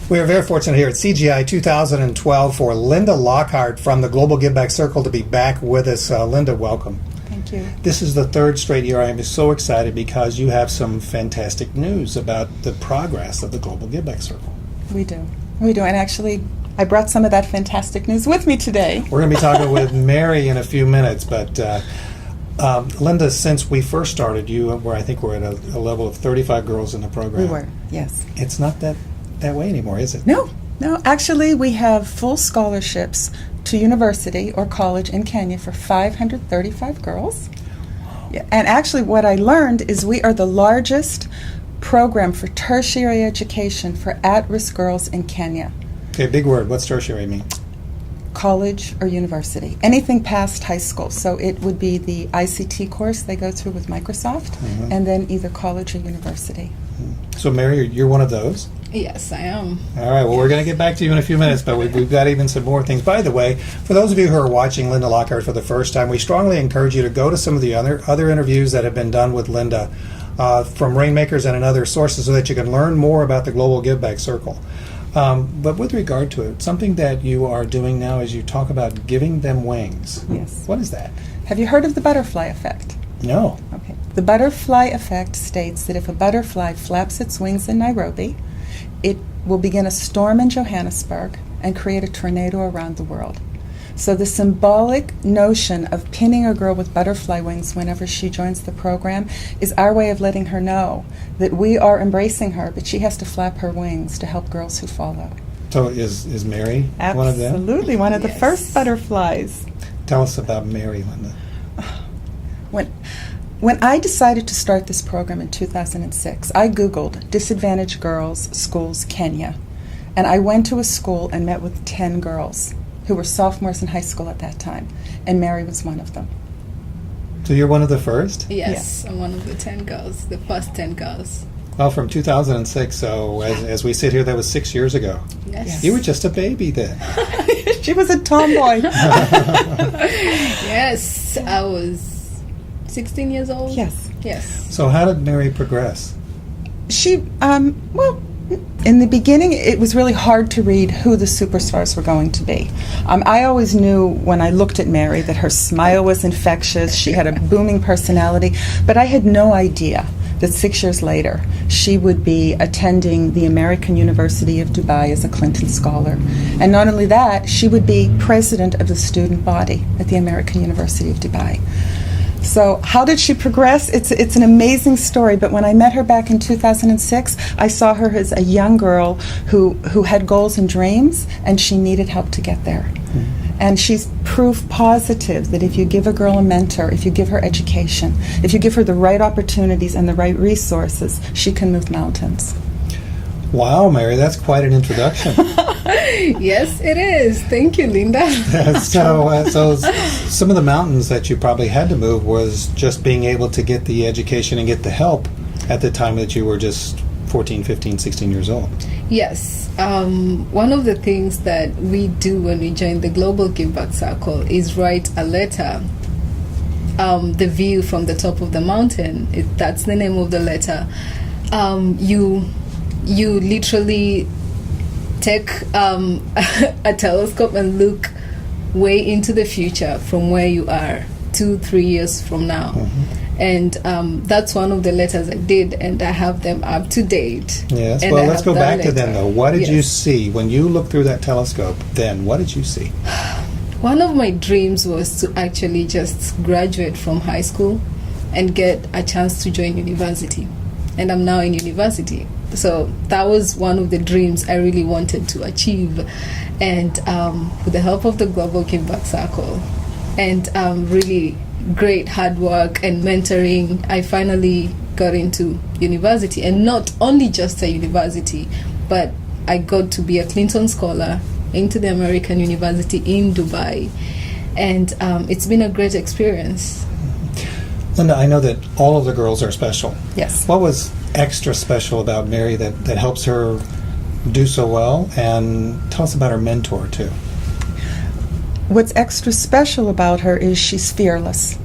We are very fortunate here at CGI 2012 for Linda Lockhart from the Global Giveback Circle to be back with us. Linda, welcome. Thank you. This is the third straight year. I am so excited because you have some fantastic news about the progress of the Global Giveback Circle. We do. And actually, I brought some of that fantastic news with me today. We're going to be talking with Mary in a few minutes, but Linda, since we first started, I think we're at a level of 35 girls in the program. We were, yes. It's not that way anymore, is it? No. Actually, we have full scholarships to university or college in Kenya for 535 girls. Yeah, and actually, what I learned is we are the largest program for tertiary education for at-risk girls in Kenya. Okay, big word. What's tertiary mean? College or university. Anything past high school. So it would be the ICT course they go through with Microsoft, and then either college or university. So, Mary, you're one of those? Yes, I am. All right, well, we're going to get back to you in a few minutes, but we've got even some more things. By the way, for those of you who are watching Linda Lockhart for the first time, we strongly encourage you to go to some of the other interviews that have been done with Linda from Rainmakers and in other sources so that you can learn more about the Global Giveback Circle. But with regard to it, something that you are doing now is you talk about giving them wings. Yes. What is that? Have you heard of the butterfly effect? No. Okay. The butterfly effect states that if a butterfly flaps its wings in Nairobi, it will begin a storm in Johannesburg and create a tornado around the world. So the symbolic notion of pinning a girl with butterfly wings whenever she joins the program is our way of letting her know that we are embracing her, but she has to flap her wings to help girls who follow. So is Mary one of them? Absolutely, one of the first butterflies. Tell us about Mary, Linda. When I decided to start this program in 2006, I Googled Disadvantaged Girls Schools Kenya, and I went to a school and met with 10 girls who were sophomores in high school at that time, and Mary was one of them. So you're one of the first? Yes, I'm one of the 10 girls, the first 10 girls. Well, from 2006, so as we sit here, that was 6 years ago. Yes. You were just a baby then. She was a tomboy. Yes, I was 16 years old. Yes. So how did Mary progress? She, in the beginning, it was really hard to read who the superstars were going to be. I always knew when I looked at Mary that her smile was infectious, she had a booming personality, but I had no idea that 6 years later she would be attending the American University of Dubai as a Clinton Scholar. And not only that, she would be president of the student body at the American University of Dubai. So how did she progress? It's an amazing story, but when I met her back in 2006, I saw her as a young girl who had goals and dreams, and she needed help to get there. And she's proof positive that if you give a girl a mentor, if you give her education, if you give her the right opportunities and the right resources, she can move mountains. Wow, Mary, that's quite an introduction. Yes, it is. Thank you, Linda. So some of the mountains that you probably had to move was just being able to get the education and get the help at the time that you were just 14, 15, 16 years old. Yes. One of the things that we do when we join the Global Giveback Circle is write a letter. The view from the top of the mountain, that's the name of the letter. You literally take a telescope and look way into the future from where you are 2-3 years from now. And that's one of the letters I did, and I have them up to date. Yes, and well, let's go back to them, though. What did you see when you looked through that telescope then? What did you see? One of my dreams was to actually just graduate from high school and get a chance to join university. And I'm now in university. So that was one of the dreams I really wanted to achieve. And with the help of the Global Giveback Circle and really great hard work and mentoring, I finally got into university. And not only just a university, but I got to be a Clinton Scholar into the American University in Dubai. And it's been a great experience. Linda, I know that all of the girls are special. Yes. What was extra special about Mary that helps her do so well? And tell us about her mentor, too. What's extra special about her is she's fearless.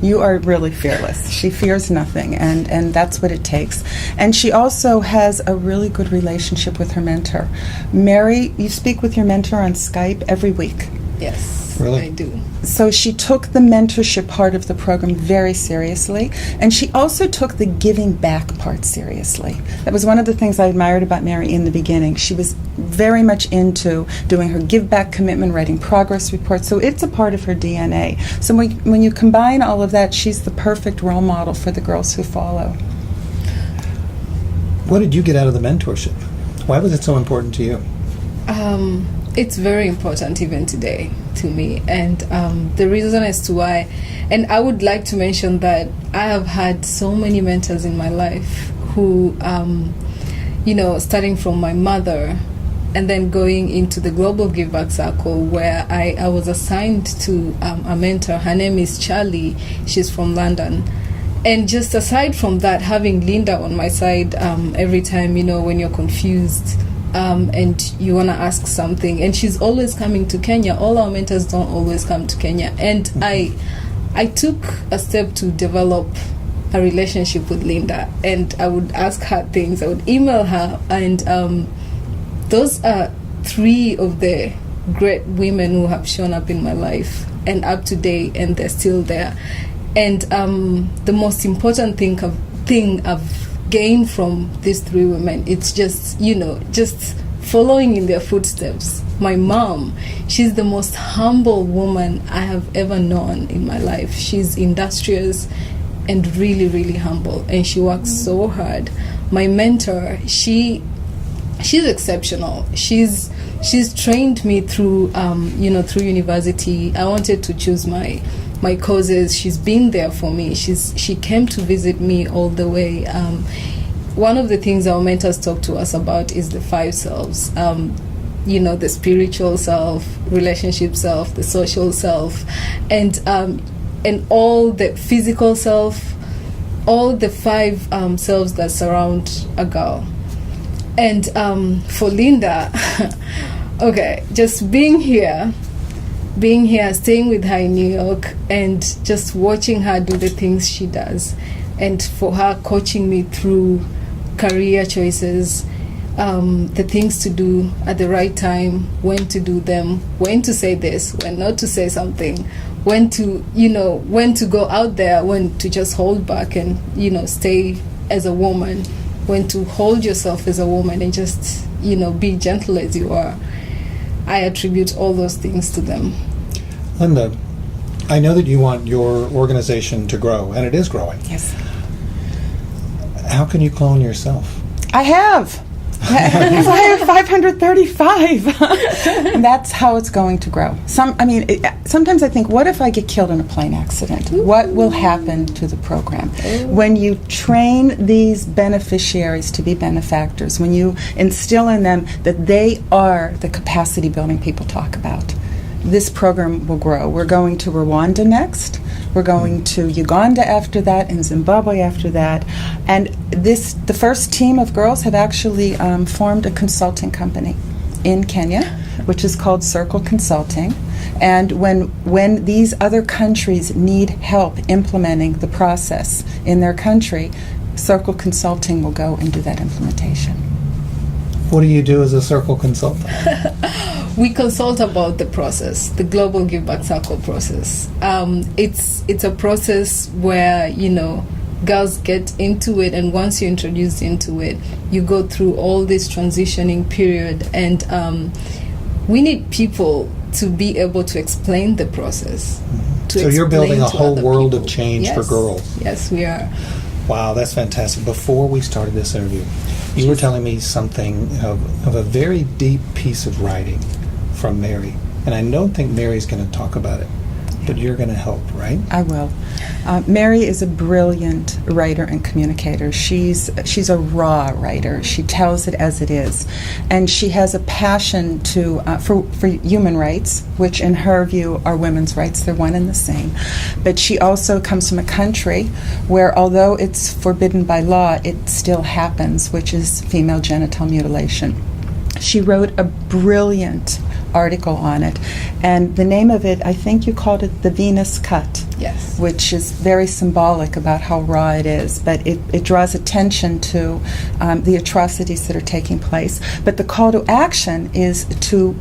You are really fearless. She fears nothing, and that's what it takes. And she also has a really good relationship with her mentor. Mary, you speak with your mentor on Skype every week. Yes, Really? I do. So she took the mentorship part of the program very seriously, and she also took the giving back part seriously. That was one of the things I admired about Mary in the beginning. She was very much into doing her give back commitment, writing progress reports, so it's a part of her DNA. So when you combine all of that, she's the perfect role model for the girls who follow. What did you get out of the mentorship? Why was it so important to you? It's very important even today to me, and the reason as to why, and I would like to mention that I have had so many mentors in my life who, starting from my mother and then going into the Global Give Back Circle, where I was assigned to a mentor. Her name is Charlie. She's from London. And just aside from that, having Linda on my side every time, when you're confused, and you want to ask something, and she's always coming to Kenya. All our mentors don't always come to Kenya, and I took a step to develop a relationship with Linda, and I would ask her things, I would email her, and those are three of the great women who have shown up in my life and up to date, and they're still there. And the most important thing I've gain from these three women, it's just following in their footsteps. My mom, she's the most humble woman I have ever known in my life. She's industrious and really, really humble, and she works so hard. My mentor, she's exceptional. She's trained me through through university. I wanted to choose my causes. She's been there for me. She came to visit me all the way. One of the things our mentors talk to us about is the 5 selves. The spiritual self, relationship self, the social self, and all the physical self, all the 5 selves that surround a girl. And for Linda, okay, just being here, staying with her in New York, and just watching her do the things she does, and for her coaching me through career choices, the things to do at the right time, when to do them, when to say this, when not to say something, when to go out there, when to just hold back and, stay as a woman, when to hold yourself as a woman and just, be gentle as you are. I attribute all those things to them. Linda, I know that you want your organization to grow, and it is growing. Yes. How can you clone yourself? I have. I have 535. And that's how it's going to grow. Sometimes I think, what if I get killed in a plane accident? What will happen to the program? When you train these beneficiaries to be benefactors, when you instill in them that they are the capacity building people talk about, this program will grow. We're going to Rwanda next. We're going to Uganda after that, and Zimbabwe after that. And the first team of girls have actually formed a consulting company in Kenya, which is called Circle Consulting. And when these other countries need help implementing the process in their country, Circle Consulting will go and do that implementation. What do you do as a Circle consultant? We consult about the process, the Global Give Back Circle process. It's a process where, girls get into it, and once you're introduced into it, you go through all this transitioning period, and we need people to be able to explain the process. So you're building a whole world of change for girls. Yes, we are. Wow, that's fantastic. Before we started this interview, you were telling me something of a very deep piece of writing from Mary. And I don't think Mary's going to talk about it, but you're going to help, right? I will. Mary is a brilliant writer and communicator. She's a raw writer. She tells it as it is, and she has a passion for human rights, which in her view are women's rights. They're one and the same. But she also comes from a country where, although it's forbidden by law, it still happens, which is female genital mutilation. She wrote a brilliant article on it. And the name of it, I think you called it The Venus Cut. Yes. Which is very symbolic about how raw it is, but it draws attention to the atrocities that are taking place. But the call to action is to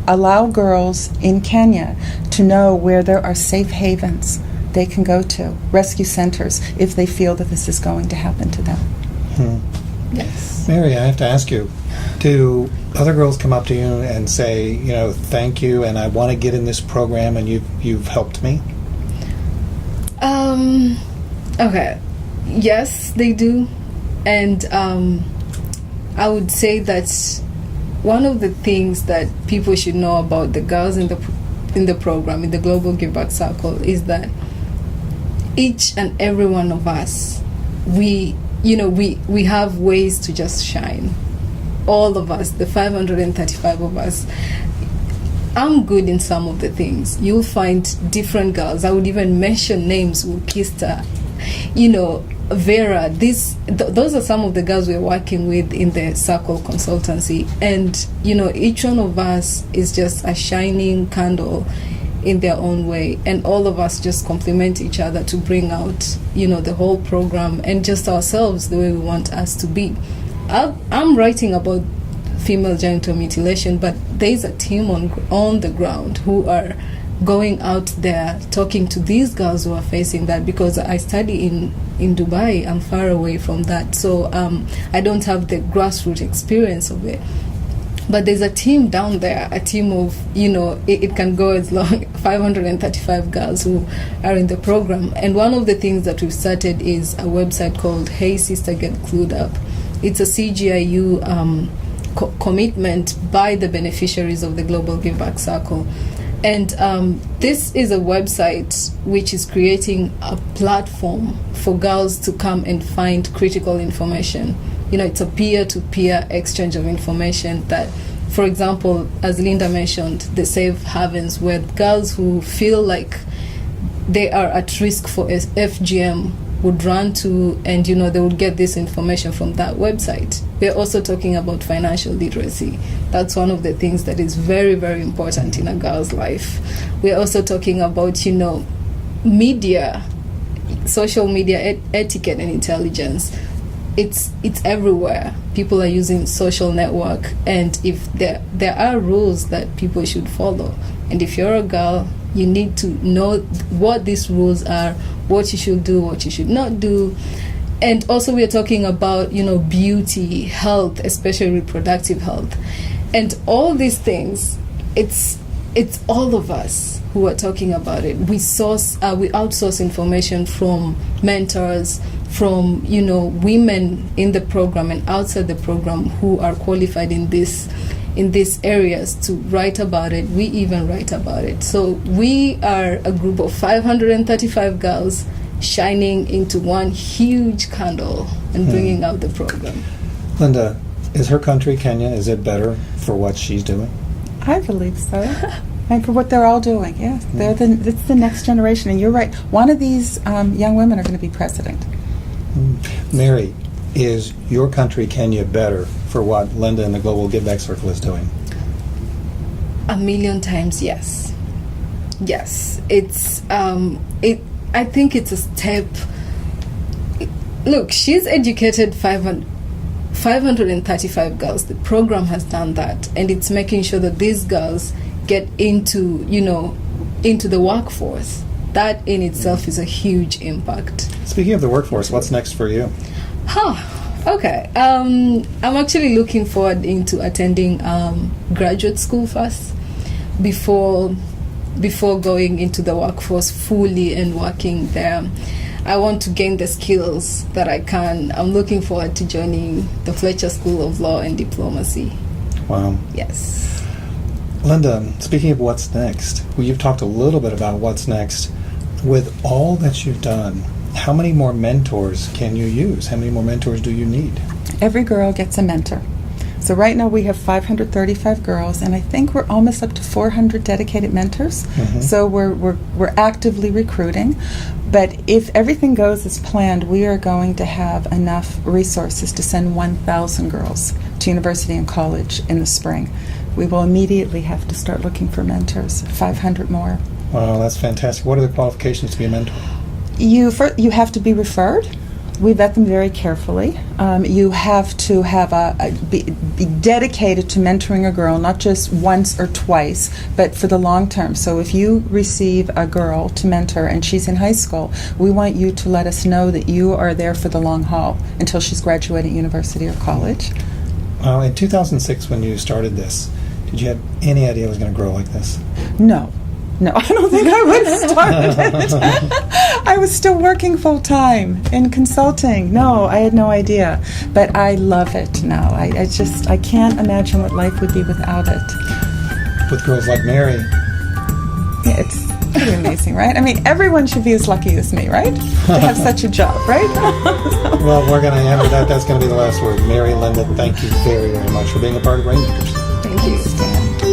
allow girls in Kenya to know where there are safe havens they can go to, rescue centers, if they feel that this is going to happen to them. Yes. Mary, I have to ask you, do other girls come up to you and say, thank you, and I want to get in this program, and you've helped me? Okay. Yes, they do. And I would say that one of the things that people should know about the girls in the program, in the Global Giveback Circle, is that each and every one of us, we have ways to just shine. All of us, the 535 of us. I'm good in some of the things. You'll find different girls. I would even mention names: Wukista, Vera. Those are some of the girls we're working with in the Circle Consultancy. And, each one of us is just a shining candle in their own way. And all of us just complement each other to bring out, the whole program and just ourselves the way we want us to be. I'm writing about female genital mutilation, but there's a team on the ground who are going out there talking to these girls who are facing that, because I study in Dubai. I'm far away from that, so I don't have the grassroots experience of it. But there's a team down there, a team of, it can go as long 535 girls who are in the program. And one of the things that we've started is a website called Hey Sister Get Clued Up. It's a CGIU commitment by the beneficiaries of the Global Giveback Circle. And this is a website which is creating a platform for girls to come and find critical information. It's a peer-to-peer exchange of information that, for example, as Linda mentioned, the safe havens, where girls who feel like they are at risk for FGM would run to, and they would get this information from that website. We're also talking about financial literacy. That's one of the things that is very, very important in a girl's life. We're also talking about, media, social media etiquette and intelligence. It's everywhere. People are using social network, and if there are rules that people should follow, and if you're a girl, you need to know what these rules are, what you should do, what you should not do. And also we're talking about, beauty, health, especially reproductive health. And all these things, it's all of us who are talking about it. We outsource information from mentors, from, women in the program and outside the program who are qualified in these areas to write about it. We even write about it. So we are a group of 535 girls shining into one huge candle and bringing out the program. Linda, is her country, Kenya, is it better for what she's doing? I believe so. And for what they're all doing, yes. It's the next generation. And you're right. One of these young women are going to be president. Mary, is your country, Kenya, better for what Linda and the Global Giveback Circle is doing? 1,000,000 times yes. Yes. It's I think it's a step. Look, she's educated 535 girls. The program has done that, and it's making sure that these girls get into the workforce. That in itself is a huge impact. Speaking of the workforce, what's next for you? Okay. I'm actually looking forward into attending graduate school first before going into the workforce fully and working there. I want to gain the skills that I can. I'm looking forward to joining the Fletcher School of Law and Diplomacy. Wow. Yes. Linda, speaking of what's next, well, you've talked a little bit about what's next. With all that you've done, how many more mentors can you use? How many more mentors do you need? Every girl gets a mentor. So right now we have 535 girls, and I think we're almost up to 400 dedicated mentors. Mm-hmm. So we're actively recruiting. But if everything goes as planned, we are going to have enough resources to send 1,000 girls to university and college in the spring. we will immediately have to start looking for mentors, 500 more. Wow, that's fantastic. What are the qualifications to be a mentor? You have to be referred. We vet them very carefully. You have to have be dedicated to mentoring a girl, not just once or twice, but for the long term. So if you receive a girl to mentor and she's in high school, we want you to let us know that you are there for the long haul until she's graduating university or college. In 2006, when you started this, did you have any idea it was going to grow like this? No, I don't think I would have started it. I was still working full-time in consulting. No, I had no idea. But I love it now. I can't imagine what life would be without it. With girls like Mary. Yeah, it's pretty amazing, right? I mean, everyone should be as lucky as me, right? To have such a job, right? Well, we're going to end with that. That's going to be the last word. Mary, Linda, thank you very, very much for being a part of Rainmakers. Thank you, Stan.